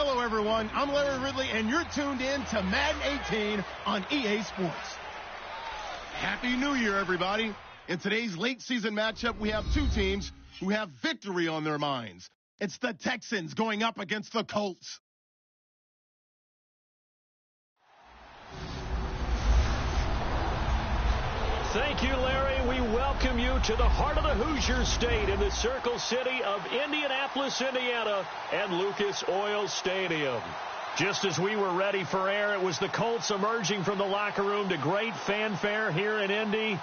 Hello, everyone. I'm Larry Ridley, and you're tuned in to Madden 18 on EA Sports. Happy New Year, everybody. In today's late-season matchup, we have two teams who have victory on their minds. It's the Texans going up against the Colts. Thank you, Larry. We welcome you to the heart of the Hoosier State in the Circle City of Indianapolis, Indiana, and Lucas Oil Stadium. Just as we were ready for air, it was the Colts emerging from the locker room to great fanfare here in Indy.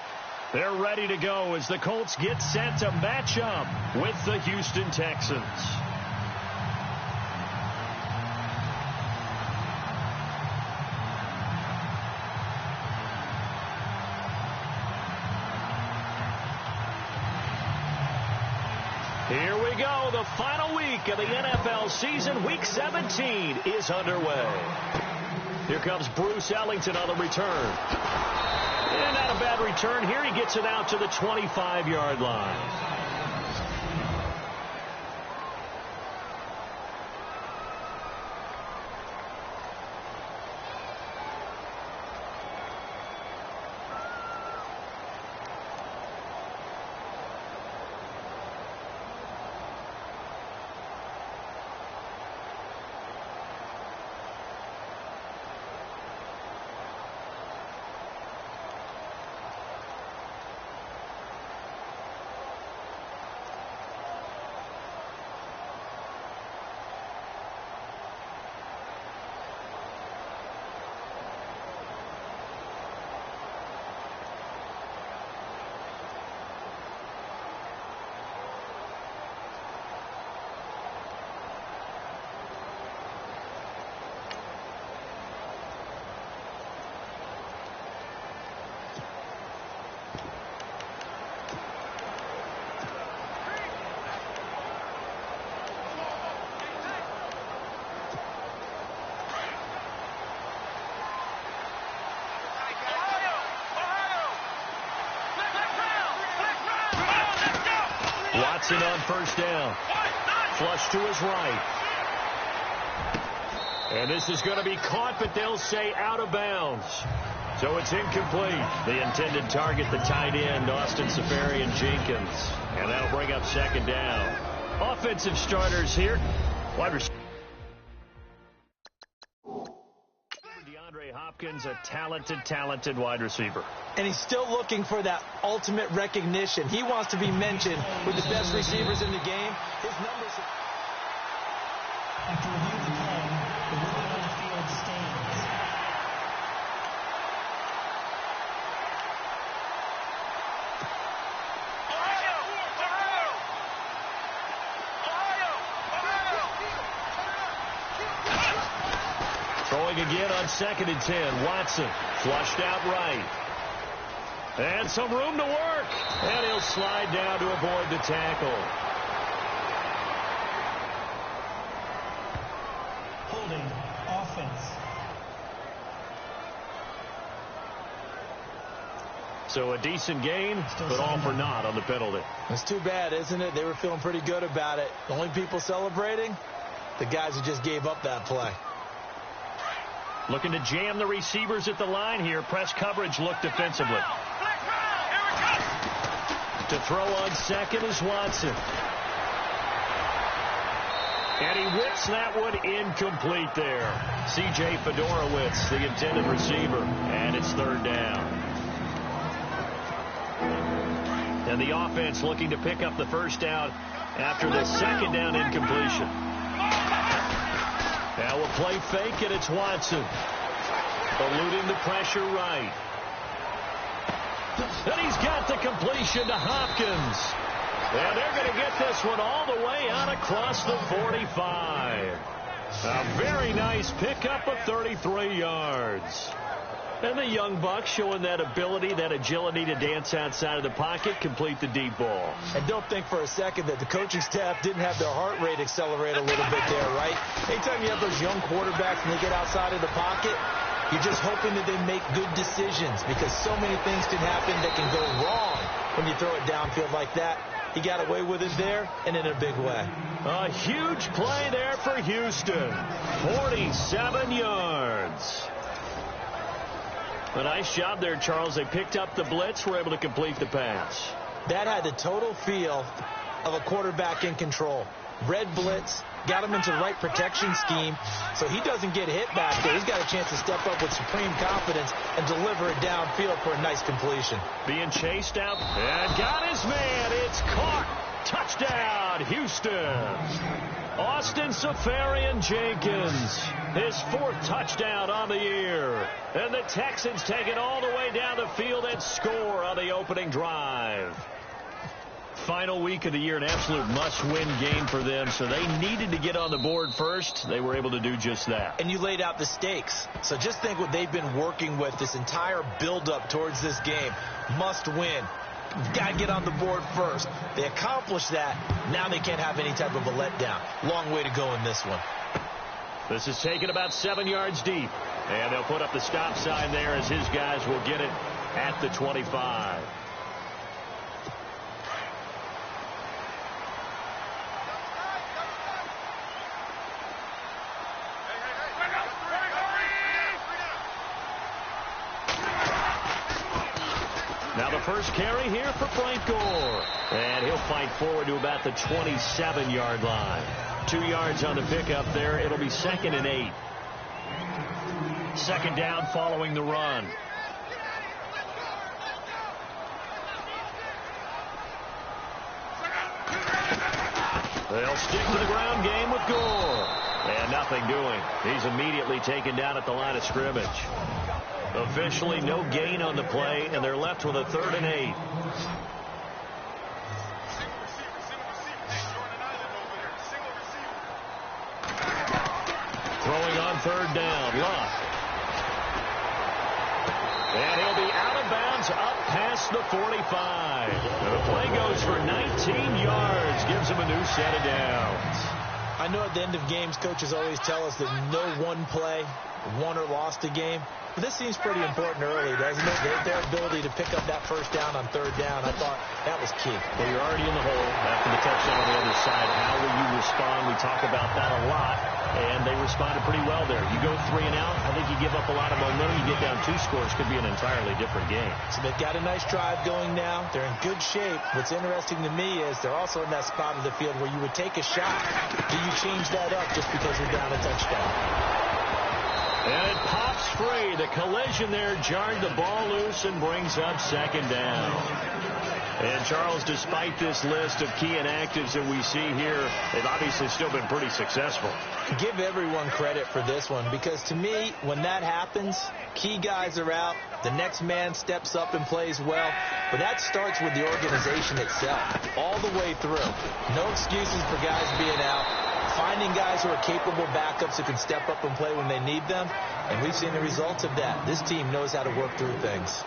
They're ready to go as the Colts get set to match up with the Houston Texans. Here we go. The final week of the NFL season. Week 17 is underway. Here comes Bruce Ellington on the return. And not a bad return here. He gets it out to the 25-yard line. Watson on first down. Flush to his right. And this is going to be caught, but they'll say out of bounds. So it's incomplete. The intended target, the tight end, Austin Safarian-Jenkins. And that'll bring up second down. Offensive starters here. Wide receiver. Hopkins, a talented wide receiver. And he's still looking for that ultimate recognition. He wants to be mentioned with the best receivers in the game. His numbers... After reviewing the play, the ruling on the field stands. Throwing again on 2nd and 10. Watson flushed out right. And some room to work. And he'll slide down to avoid the tackle. Holding offense. So a decent gain, but all for naught on the penalty. It's too bad, isn't it? They were feeling pretty good about it. The only people celebrating, the guys who just gave up that play. Looking to jam the receivers at the line here. Press coverage look defensively. To throw on second is Watson. And he whips that one incomplete there. C.J. Fedorowicz, the intended receiver. And it's third down. And the offense looking to pick up the first down after the second down incompletion. Now we'll play fake, and it's Watson. Eluding the pressure right. And he's got the completion to Hopkins. And they're going to get this one all the way out across the 45. A very nice pickup of 33 yards. And the young buck showing that ability, that agility to dance outside of the pocket, complete the deep ball. And don't think for a second that the coaching staff didn't have their heart rate accelerate a little bit there, right? Anytime you have those young quarterbacks and they get outside of the pocket, you're just hoping that they make good decisions because so many things can happen that can go wrong when you throw it downfield like that. He got away with it there and in a big way. A huge play there for Houston. 47 yards. A nice job there, Charles. They picked up the blitz, were able to complete the pass. That had the total feel of a quarterback in control. Red blitz, got him into the right protection scheme, so he doesn't get hit back there. He's got a chance to step up with supreme confidence and deliver it downfield for a nice completion. Being chased out and got his man. It's caught. Touchdown, Houston. Austin Safarian-Jenkins, his 4th touchdown on the year. And the Texans take it all the way down the field and score on the opening drive. Final week of the year, an absolute must-win game for them, so they needed to get on the board first. They were able to do just that. And you laid out the stakes. So just think what they've been working with this entire build-up towards this game. Must win. Got to get on the board first. They accomplished that. Now they can't have any type of a letdown. Long way to go in this one. This is taken about 7 yards deep. And they'll put up the stop sign there as his guys will get it at the 25. Now the first carry here for Frank Gore. And he'll fight forward to about the 27-yard line. 2 yards on the pickup there. It'll be 2nd and 8. Second down following the run. They'll stick to the ground game with Gore. And nothing doing. He's immediately taken down at the line of scrimmage. Officially no gain on the play, and they're left with a 3rd and 8. Throwing on 3rd down, Luck. And he'll be out of bounds up past the 45. The play goes for 19 yards, gives him a new set of downs. I know at the end of games, coaches always tell us that no one play won or lost a game. But this seems pretty important early, doesn't it? Their ability to pick up that 1st down on 3rd down, I thought that was key. Well, you're already in the hole after the touchdown on the other side. How will you respond? We talk about that a lot, and they responded pretty well there. You go 3 and out, I think you give up a lot of momentum. You get down 2 scores, could be an entirely different game. So they've got a nice drive going now. They're in good shape. What's interesting to me is they're also in that spot of the field where you would take a shot. Do you change that up just because you're down a touchdown? And it pops free. The collision there jarred the ball loose and brings up 2nd down. And, Charles, despite this list of key inactives that we see here, they've obviously still been pretty successful. Give everyone credit for this one, because to me, when that happens, key guys are out, the next man steps up and plays well, but that starts with the organization itself, all the way through. No excuses for guys being out. Finding guys who are capable backups who can step up and play when they need them, and we've seen the results of that. This team knows how to work through things.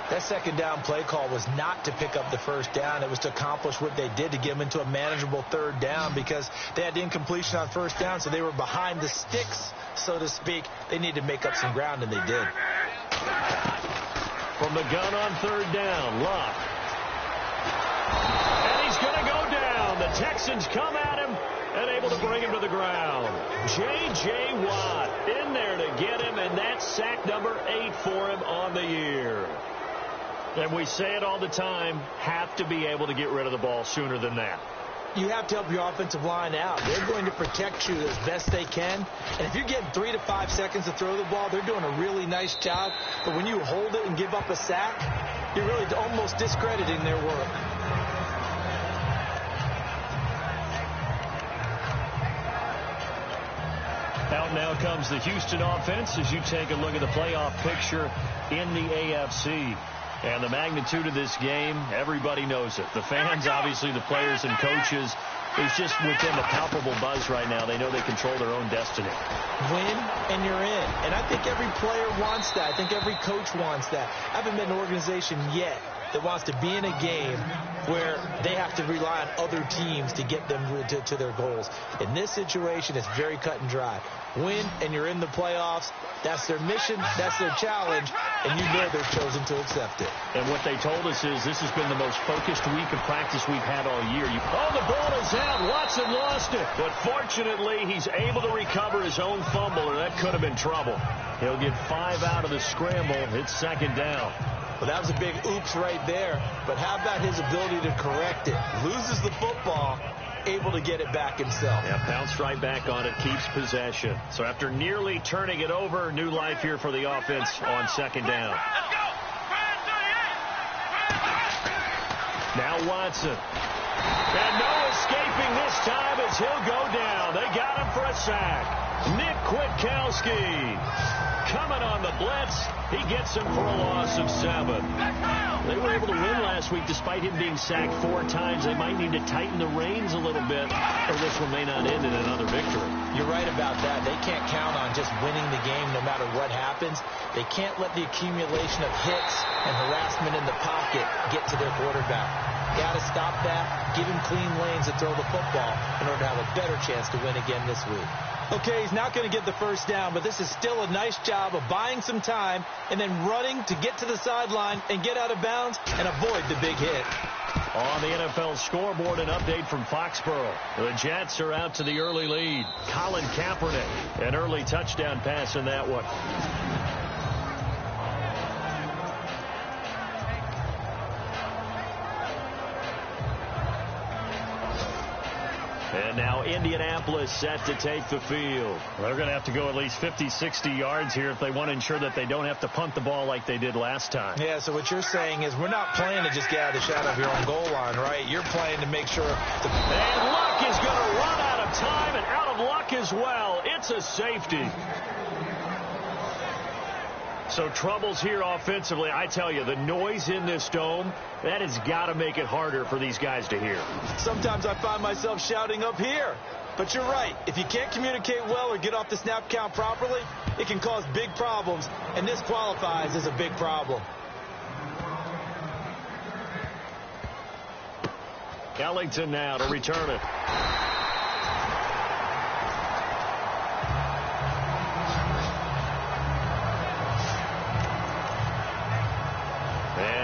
That 2nd down play call was not to pick up the 1st down. It was to accomplish what they did, to get them into a manageable 3rd down, because they had incompletion on 1st down, so they were behind the sticks, so to speak. They needed to make up some ground, and they did. From the gun on 3rd down, Luck. And he's going to go down. The Texans come at him and able to bring him to the ground. J.J. Watt in there to get him, and that's sack number 8 for him on the year. And we say it all the time, have to be able to get rid of the ball sooner than that. You have to help your offensive line out. They're going to protect you as best they can. And if you're getting 3 to 5 seconds to throw the ball, they're doing a really nice job. But when you hold it and give up a sack, you're really almost discrediting their work. Out now comes the Houston offense as you take a look at the playoff picture in the AFC. And the magnitude of this game, everybody knows it. The fans, obviously, the players and coaches, it's just within the palpable buzz right now. They know they control their own destiny. Win, and you're in. And I think every player wants that. I think every coach wants that. I haven't been an organization yet that wants to be in a game where they have to rely on other teams to get them to their goals. In this situation, it's very cut and dry. Win, and you're in the playoffs. That's their mission. That's their challenge. And you know they've chosen to accept it. And what they told us is this has been the most focused week of practice we've had all year. Oh, the ball is out. Watson lost it. But fortunately, he's able to recover his own fumble, or that could have been trouble. He'll get 5 out of the scramble. It's second down. Well, that was a big oops right there. But how about his ability to correct it? Loses the football, able to get it back himself. Yeah, bounced right back on it, keeps possession. So after nearly turning it over, new life here for the offense on second down. Now Watson. And no escaping this time as he'll go down. They got him for a sack. Nick Kwiatkowski coming on the blitz. He gets him for a loss of 7. They were able to win last week despite him being sacked 4 times. They might need to tighten the reins a little bit, or this one may not end in another victory. You're right about that. They can't count on just winning the game no matter what happens. They can't let the accumulation of hits and harassment in the pocket get to their quarterback. Got to stop that, give him clean lanes to throw the football in order to have a better chance to win again this week. Okay, he's not going to get the first down, but this is still a nice job of buying some time and then running to get to the sideline and get out of bounds and avoid the big hit. On the NFL scoreboard, an update from Foxborough. The Jets are out to the early lead. Colin Kaepernick, an early touchdown pass in that one. And now Indianapolis set to take the field. They're going to have to go at least 50, 60 yards here if they want to ensure that they don't have to punt the ball like they did last time. Yeah, so what you're saying is we're not playing to just get out of the shadow of your own goal line, right? You're playing to make sure. And Luck is going to run out of time and out of luck as well. It's a safety. So troubles here offensively. I tell you, the noise in this dome, that has got to make it harder for these guys to hear. Sometimes I find myself shouting up here. But you're right. If you can't communicate well or get off the snap count properly, it can cause big problems. And this qualifies as a big problem. Ellington now to return it.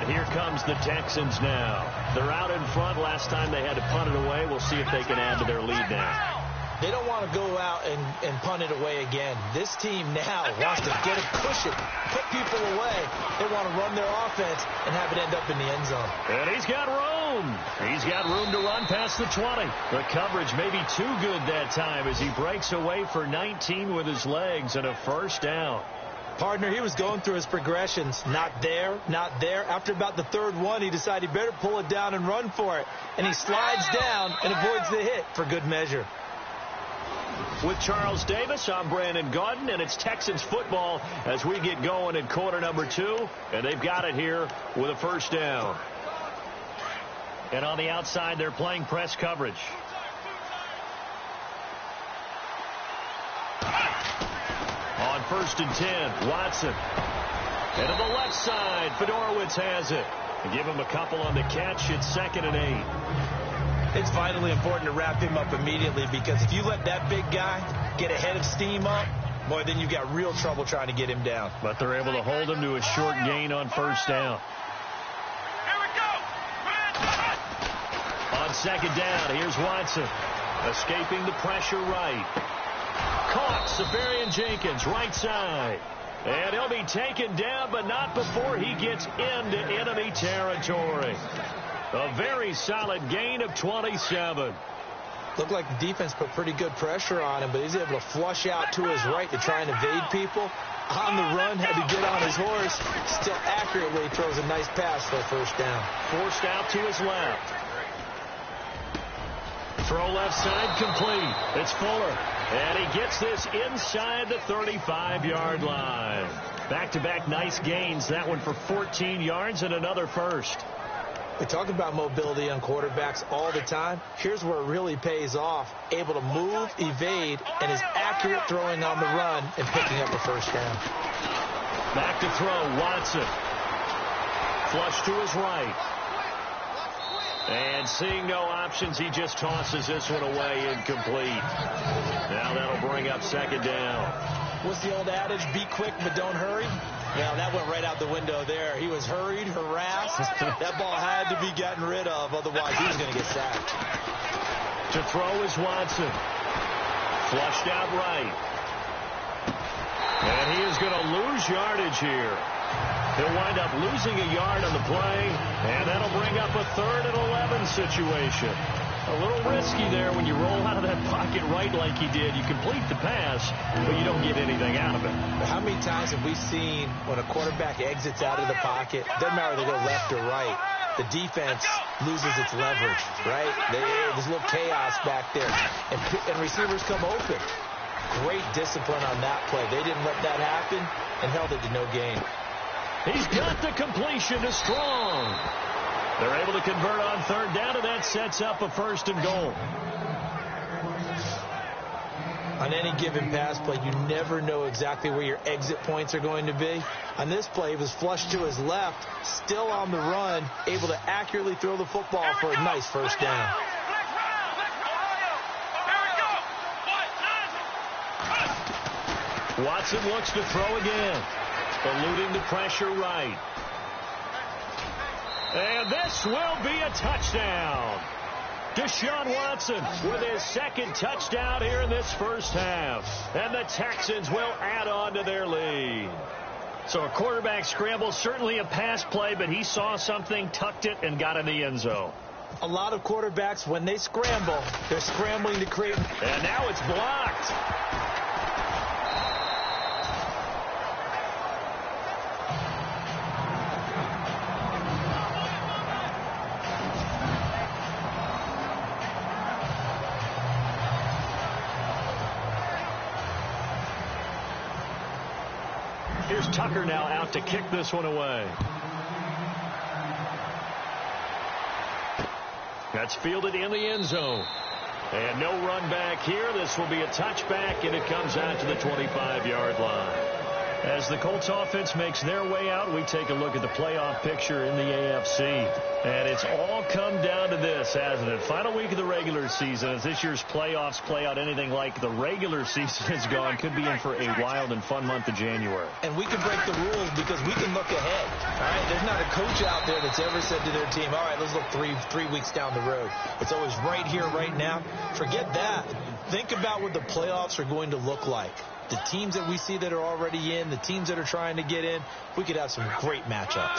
Here comes the Texans now. They're out in front. Last time they had to punt it away. We'll see if they can add to their lead now. They don't want to go out and punt it away again. This team now wants to get it, push it, put people away. They want to run their offense and have it end up in the end zone. And he's got room. He's got room to run past the 20. The coverage may be too good that time as he breaks away for 19 with his legs and a first down. Partner, he was going through his progressions. Not there, not there. After about the third one, he decided he better pull it down and run for it. And he slides down and avoids the hit for good measure. With Charles Davis, I'm Brandon Gaudin, and it's Texans football as we get going in quarter number 2. And they've got it here with a first down. And on the outside, they're playing press coverage. On 1st and 10, Watson. And to the left side, Fedorowicz has it. And give him a couple on the catch. It's 2nd and 8. It's vitally important to wrap him up immediately because if you let that big guy get ahead of steam up, boy, then you've got real trouble trying to get him down. But they're able to hold him to a short gain on first down. Here we go. On 2nd down, here's Watson. Escaping the pressure right. Caught, Safarian Jenkins, right side. And he'll be taken down, but not before he gets into enemy territory. A very solid gain of 27. Looked like the defense put pretty good pressure on him, but he's able to flush out to his right to try and evade people. On the run, had to get on his horse. Still accurately throws a nice pass for a first down. Forced out to his left. Throw left side complete. It's Fuller. And he gets this inside the 35-yard line. Back-to-back nice gains. That one for 14 yards and another first. We talk about mobility on quarterbacks all the time. Here's where it really pays off. Able to move, evade, and is accurate throwing on the run and picking up a first down. Back to throw, Watson. Flush to his right. And seeing no options, he just tosses this one away incomplete. Now that'll bring up second down. What's the old adage? Be quick, but don't hurry. Well, that went right out the window there. He was hurried, harassed. That ball had to be gotten rid of. Otherwise, he was going to get sacked. To throw is Watson. Flushed out right. And he is going to lose yardage here. He'll wind up losing a yard on the play, and that'll bring up a 3rd and 11 situation. A little risky there when you roll out of that pocket right like he did. You complete the pass, but you don't get anything out of it. How many times have we seen when a quarterback exits out of the pocket, doesn't matter whether they go left or right, the defense loses its leverage, right? There's a little chaos back there, and receivers come open. Great discipline on that play. They didn't let that happen and held it to no gain. He's got the completion to Strong. They're able to convert on 3rd down, and that sets up a 1st and goal. On any given pass play, you never know exactly where your exit points are going to be. On this play, he was flushed to his left, still on the run, able to accurately throw the football for a nice 1st down. Watson looks to throw again. Eluding the pressure right. And this will be a touchdown. Deshaun Watson with his 2nd touchdown here in this first half. And the Texans will add on to their lead. So a quarterback scramble, certainly a pass play, but he saw something, tucked it, and got in the end zone. A lot of quarterbacks, when they scramble, they're scrambling to create. And now it's blocked. Here's Tucker now out to kick this one away. That's fielded in the end zone. And no run back here. This will be a touchback, and it comes out to the 25-yard line. As the Colts offense makes their way out, we take a look at the playoff picture in the AFC. And it's all come down to this, hasn't it? Final week of the regular season. As this year's playoffs play out anything like the regular season has gone, could be in for a wild and fun month of January. And we can break the rules because we can look ahead. All right, there's not a coach out there that's ever said to their team, all right, let's look three weeks down the road. It's always right here, right now. Forget that. Think about what the playoffs are going to look like. The teams that we see that are already in, the teams that are trying to get in, we could have some great matchups.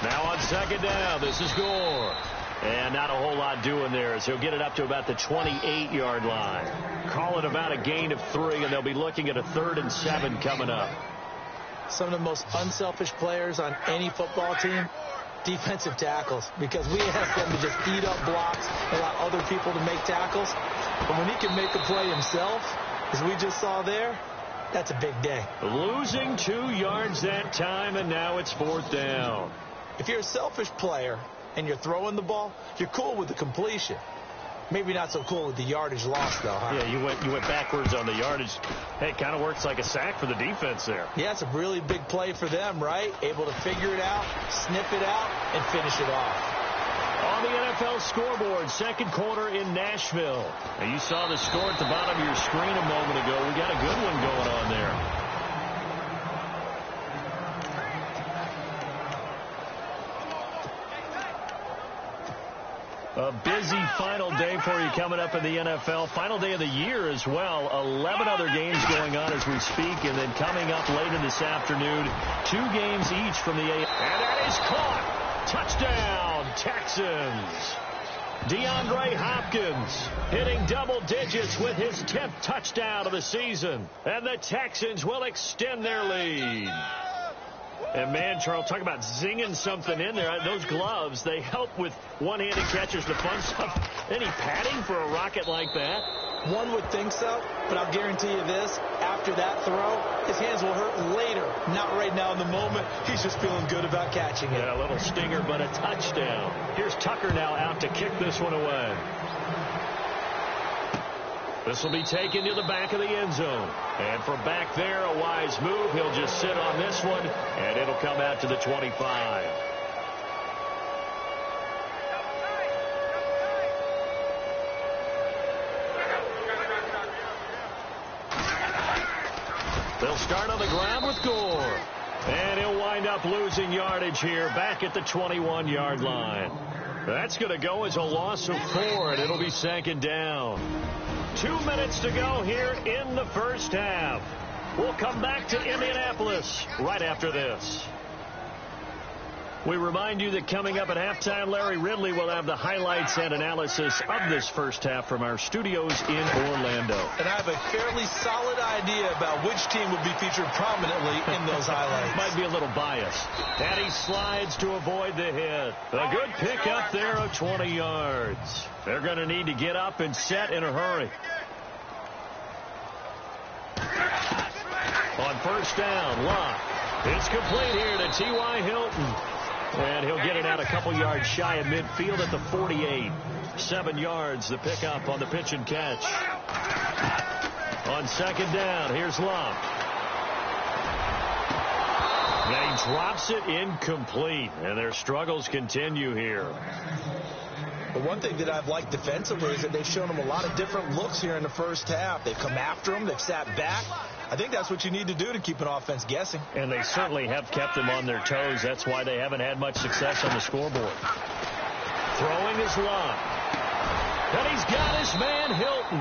Now on 2nd down, this is Gore. And not a whole lot doing there as he'll get it up to about the 28-yard line. Call it about a gain of 3, and they'll be looking at a 3rd and 7 coming up. Some of the most unselfish players on any football team, defensive tackles, because we ask them to just eat up blocks, allow other people to make tackles. But when he can make a play himself, as we just saw there, that's a big day. Losing 2 yards that time, and now it's 4th down. If you're a selfish player and you're throwing the ball, you're cool with the completion. Maybe not so cool with the yardage loss, though, huh? Yeah, you went backwards on the yardage. Hey, it kind of works like a sack for the defense there. Yeah, it's a really big play for them, right? Able to figure it out, snip it out, and finish it off. On the NFL scoreboard, 2nd quarter in Nashville. And you saw the score at the bottom of your screen a moment ago. We got a good one going on there. A busy final day for you coming up in the NFL. Final day of the year as well. 11 other games going on as we speak. And then coming up later this afternoon, 2 games each from the And that is caught. Touchdown, Texans. DeAndre Hopkins hitting double digits with his 10th touchdown of the season. And the Texans will extend their lead. And, man, Charles, talk about zinging something in there. Those gloves, they help with one-handed catchers, the fun stuff. Any padding for a rocket like that? One would think so, but I'll guarantee you this. After that throw, his hands will hurt later, not right now in the moment. He's just feeling good about catching it. Yeah, a little stinger, but a touchdown. Here's Tucker now out to kick this one away. This will be taken to the back of the end zone. And from back there, a wise move. He'll just sit on this one, and it'll come out to the 25. They'll start on the ground with Gore. And he'll wind up losing yardage here back at the 21-yard line. That's going to go as a loss of 4, and it'll be second down. 2 minutes to go here in the first half. We'll come back to Indianapolis right after this. We remind you that coming up at halftime, Larry Ridley will have the highlights and analysis of this first half from our studios in Orlando. And I have a fairly solid idea about which team will be featured prominently in those highlights. Might be a little biased. And he slides to avoid the hit. A good pickup there of 20 yards. They're going to need to get up and set in a hurry. On first down, Locke. It's complete here to T.Y. Hilton. And he'll get it out a couple yards shy of midfield at the 48. 7 yards, the pickup on the pitch and catch. On second down, here's Locke. And he drops it incomplete. And their struggles continue here. The one thing that I've liked defensively is that they've shown them a lot of different looks here in the first half. They've come after them. They've sat back. I think that's what you need to do to keep an offense guessing. And they certainly have kept them on their toes. That's why they haven't had much success on the scoreboard. Throwing his Locke. And he's got his man Hilton.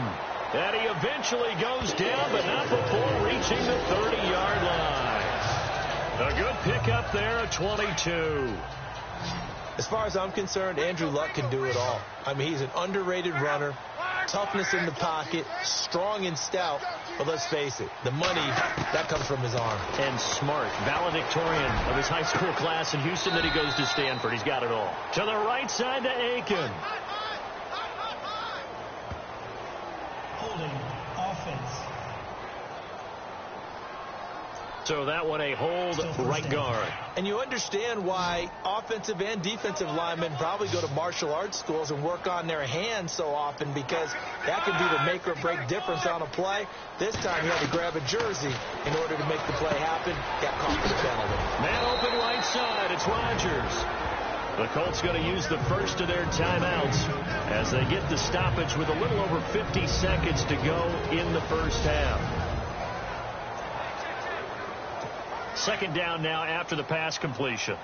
And he eventually goes down, but not before reaching the 30-yard line. A good pickup there at 22. As far as I'm concerned, Andrew Luck can do it all. I mean, he's an underrated runner, toughness in the pocket, strong and stout. But let's face it, the money, that comes from his arm. And smart, valedictorian of his high school class in Houston, that he goes to Stanford. He's got it all. To the right side to Aiken. Holding offense. So that one a hold right guard. And you understand why offensive and defensive linemen probably go to martial arts schools and work on their hands so often, because that could be the make or break difference on a play. This time he had to grab a jersey in order to make the play happen. Got caught for the penalty. Man open right side. It's Rodgers. The Colts going to use the first of their timeouts as they get the stoppage with a little over 50 seconds to go in the first half. Second down now after the pass completion.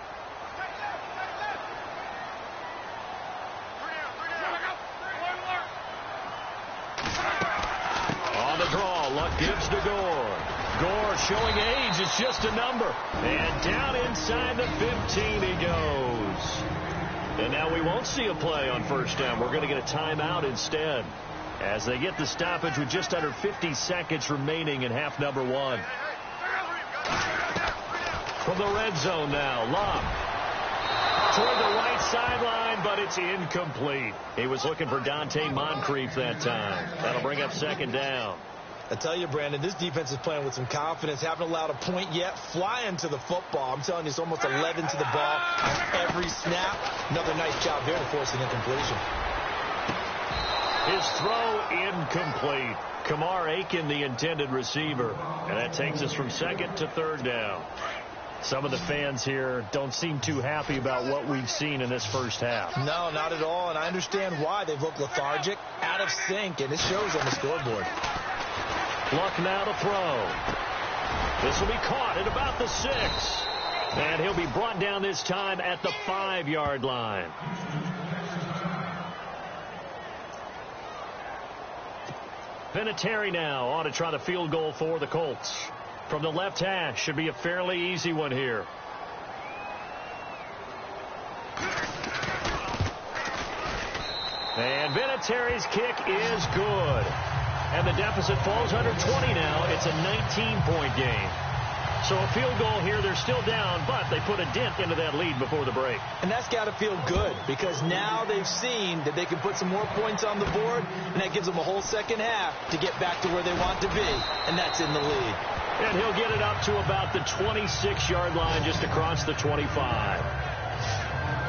On the draw, Luck gives to Gore. Gore showing age. It's just a number. And down inside the 15 he goes. And now we won't see a play on first down. We're going to get a timeout instead, as they get the stoppage with just under 50 seconds remaining in half number 1. From the red zone now, Locke toward the right sideline, but it's incomplete. He was looking for Dante Moncrief that time. That'll bring up second down. I tell you, Brandon, this defense is playing with some confidence. Haven't allowed a point yet. Flying to the football. I'm telling you, it's almost 11 to the ball on every snap. Another nice job there to force an incompletion. His throw incomplete. Kamar Aiken, the intended receiver. And that takes us from second to third down. Some of the fans here don't seem too happy about what we've seen in this first half. No, not at all, and I understand why. They've looked lethargic, out of sync, and it shows on the scoreboard. Luck now to throw. This will be caught at about the 6. And he'll be brought down this time at the 5-yard line. Vinatieri now on to try the field goal for the Colts. From the left hash, should be a fairly easy one here. And Vinatieri's kick is good. And the deficit falls under 20 now. It's a 19-point game. So a field goal here, they're still down, but they put a dent into that lead before the break. And that's got to feel good, because now they've seen that they can put some more points on the board, and that gives them a whole second half to get back to where they want to be, and that's in the lead. And he'll get it up to about the 26-yard line, just across the 25.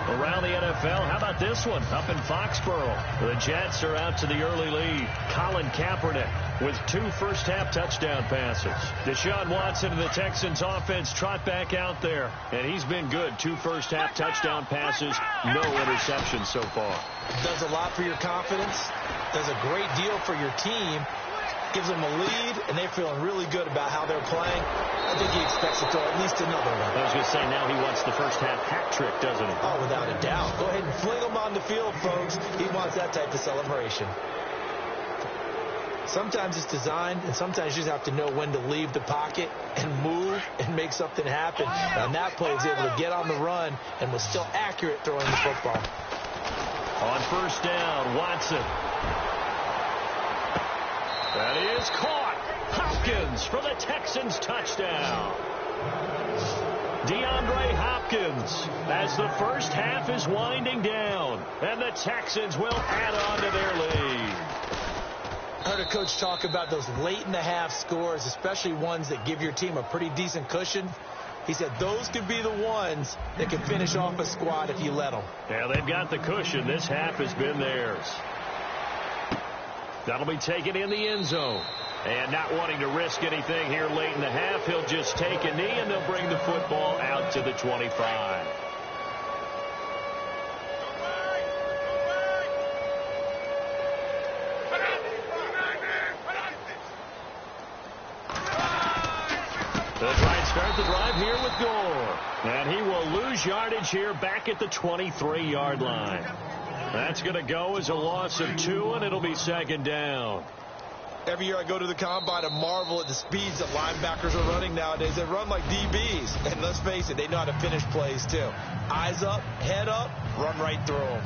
Around the NFL, how about this one? Up in Foxborough, the Jets are out to the early lead. Colin Kaepernick with 2 first-half touchdown passes. Deshaun Watson and the Texans offense trot back out there, and he's been good. 2 first-half touchdown passes, no interceptions so far. Does a lot for your confidence, does a great deal for your team, gives them a lead, and they're feeling really good about how they're playing. I think he expects to throw at least another one. I was going to say, now he wants the first-half hat trick, doesn't he? Oh, without a doubt. Go ahead and fling him on the field, folks. He wants that type of celebration. Sometimes it's designed, and sometimes you just have to know when to leave the pocket and move and make something happen. And that play is able to get on the run and was still accurate throwing the football. On first down, Watson. That is caught. Hopkins for the Texans touchdown. DeAndre Hopkins as the first half is winding down, and the Texans will add on to their lead. I heard a coach talk about those late-in-the-half scores, especially ones that give your team a pretty decent cushion. He said those could be the ones that can finish off a squad if you let them. Yeah, they've got the cushion. This half has been theirs. That'll be taken in the end zone. And not wanting to risk anything here late in the half, he'll just take a knee, and they'll bring the football out to the 25. They'll try and start the drive here with Gore. And he will lose yardage here back at the 23-yard line. That's going to go as a loss of 2, and it'll be second down. Every year I go to the combine and marvel at the speeds that linebackers are running nowadays. They run like DBs. And let's face it, they know how to finish plays too. Eyes up, head up, run right through them.